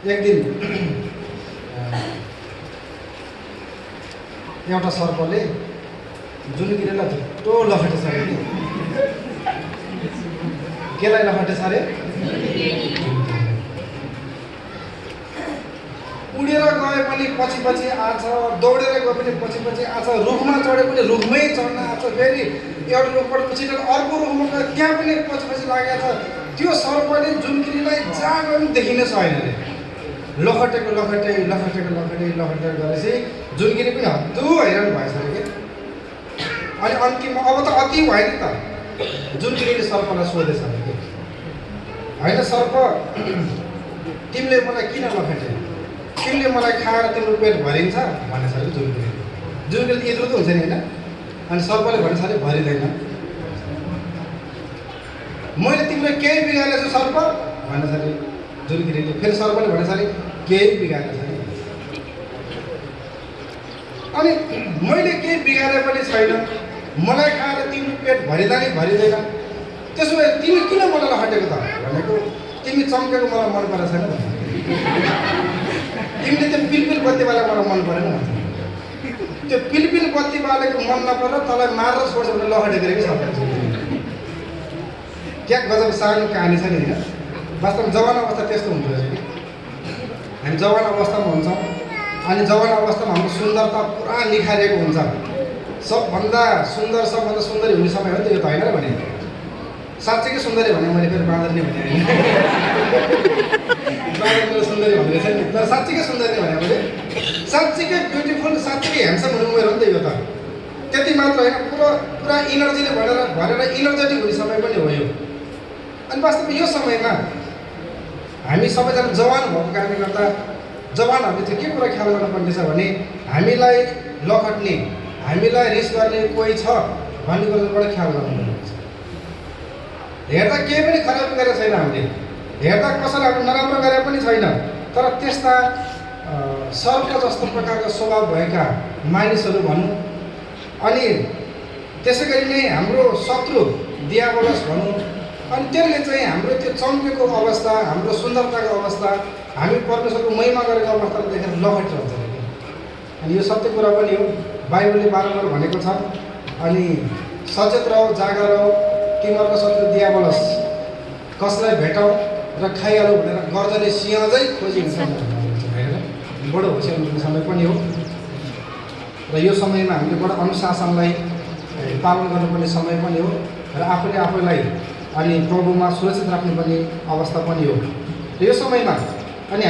एक दिन एउटा सर्पले जुनगिरीलाई झुट्टो लखेटे छ अरे केलाई लखेटे छ अरे उडेर गए पनि पछि पछि आछ दौडेर गए पनि पछि पछि आछ रुखमा चढे पनि रुखमै चढ्न आछ फेरि एउटा रुखबाट उछिटेर अर्को रुखमा गए त्यहाँ पनि पछि पछि लागेको छ त्यो सर्पले जुनगिरीलाई जहाँ गए पनि देखिन छैन अरे लखटेको गरेपछि जुनगिरी पनि हत्तु हैरान भएछ अरे के अनि अन्तिममा अब त अति भयो नि त जुनगिरीले सर्पलाई सोधेछ अरे के होइन सर्प तिमीले मलाई किन लखेटे तिमीले मलाई खाएर तिम्रो पेट भरिन्छ भनेछ अरे जुनगिरी त यत्रो त हुन्छ नि होइन अनि सर्पले भनेछ अरे भरिँदैन मैले तिमीले केही बिगारेको छु सर्प भनेछ अरे जुनगिरीले फेरि सर्पले भनेछ अरे केही बिगारेको छैन अनि मैले केही बिगारे पनि छैन मलाई खाएर तिम्रो पेट भरिँदैन त्यसो भए तिमी किन मलाई लखेटेको त भनेको तिमी चम्केको मलाई मन परेको छैन तिमीले त्यो पिलपिल बत्तीवाला मलाई मन परेन भन्छ त्यो पिलपिल बत्तीवालाको मन नपरेर तँलाई मारेर छोड्छ भने लखेटेको कि सर्प क्या गजब सानो कहानी छ नि होइन वास्तवमा जवान अवस्था त्यस्तो हुँदो रहेछ कि हामी जवान अवस्थामा हुन्छौँ अनि जवान अवस्थामा हाम्रो सुन्दरता पुरा निखारिएको हुन्छ सबभन्दा सुन्दरी हुने समय हो नि त यो त होइन र भने साँच्चीकै सुन्दरी भने मैले फेरि बाँदर नै भने होइन बाँदर सुन्दरी भन्ने रहेछ नि तर साँच्चीकै सुन्दरी भने मैले साँच्चीकै ब्युटिफुल साँच्चीकै ह्यान्डसम हुने उमेर हो नि त यो त त्यति मात्र होइन पुरा इनर्जीले भरेर इनर्जेटिक हुने समय पनि हो यो अनि वास्तवमा यो समयमा हामी सबैजना जवान भएको कारणले गर्दा जवानहरूले चाहिँ के कुरा ख्याल गर्नुपर्ने छ भने हामीलाई लखट्ने हामीलाई रिस गर्ने कोही छ भन्ने कुराबाट ख्याल गर्नुपर्ने छ हेर्दा केही पनि खराबी गरेको छैन हामीले हेर्दा कसैले हामीले नराम्रो गरे पनि छैन तर त्यस्ता सर्प जस्तो प्रकारको स्वभाव भएका मानिसहरू भनौँ अनि त्यसै गरी नै हाम्रो शत्रु दियावलस भनौँ अनि त्यसले चाहिँ हाम्रो त्यो चम्केको अवस्था हाम्रो सुन्दरताको अवस्था हामी परमेश्वरको महिमा गरेको अवस्थालाई देखेर लखेटिरहन्छ अनि यो सत्य कुरा पनि हो बाइबलले बारम्बार भनेको छ अनि सचेत रह जागा रह तिमीहरूको शत्रु दियावलस कसलाई भेटौँ र खाइहालौँ भनेर गर्जने सिंह चाहिँ खोजिन्छ होइन बडो होसियार हुने समय पनि हो र यो समयमा हामीले बडो अनुशासनलाई पालन गर्नुपर्ने समय पनि हो र आफूले आफैलाई अनि प्रभुमा सुरक्षित राख्नुपर्ने अवस्था पनि हो र यो समयमा